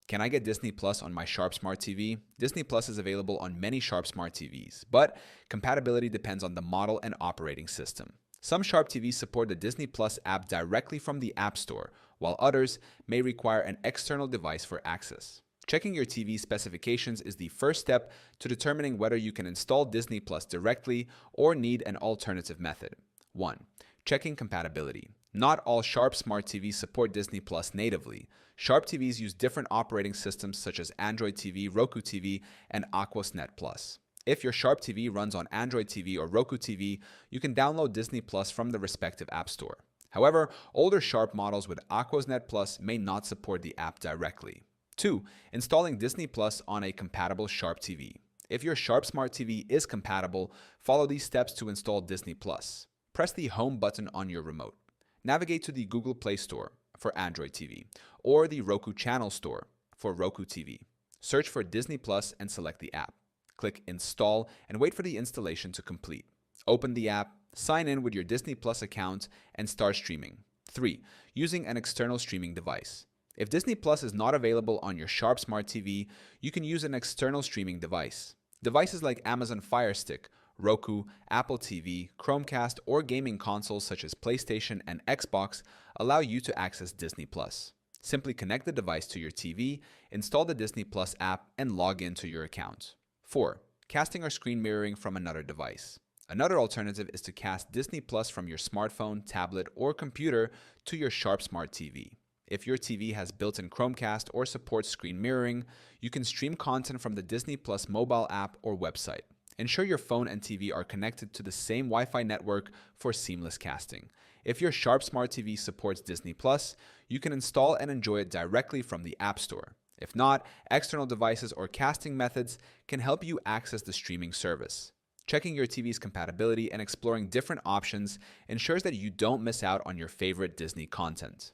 Can I get Disney Plus on my Sharp Smart TV? Disney Plus is available on many Sharp Smart TVs, but compatibility depends on the model and operating system. Some Sharp TVs support the Disney Plus app directly from the App Store, while others may require an external device for access. Checking your TV specifications is the first step to determining whether you can install Disney Plus directly or need an alternative method. 1. Checking compatibility. Not all Sharp Smart TVs support Disney Plus natively. Sharp TVs use different operating systems such as Android TV, Roku TV, and Aquasnet Plus. If your Sharp TV runs on Android TV or Roku TV, you can download Disney Plus from the respective app store. However, older Sharp models with Aquasnet Plus may not support the app directly. 2. Installing Disney Plus on a compatible Sharp TV. If your Sharp Smart TV is compatible, follow these steps to install Disney Plus. Press the Home button on your remote. Navigate to the Google Play Store for Android TV or the Roku Channel Store for Roku TV. Search for Disney Plus and select the app. Click Install and wait for the installation to complete. Open the app, sign in with your Disney Plus account, and start streaming. 3. Using an external streaming device. If Disney Plus is not available on your Sharp Smart TV, you can use an external streaming device. Devices like Amazon Fire Stick, Roku, Apple TV, Chromecast, or gaming consoles such as PlayStation and Xbox allow you to access Disney Plus. Simply connect the device to your TV, install the Disney Plus app, and log in to your account. 4. Casting or screen mirroring from another device. Another alternative is to cast Disney Plus from your smartphone, tablet, or computer to your Sharp Smart TV. If your TV has built-in Chromecast or supports screen mirroring, you can stream content from the Disney Plus mobile app or website. Ensure your phone and TV are connected to the same Wi-Fi network for seamless casting. If your Sharp Smart TV supports Disney Plus, you can install and enjoy it directly from the App Store. If not, external devices or casting methods can help you access the streaming service. Checking your TV's compatibility and exploring different options ensures that you don't miss out on your favorite Disney content.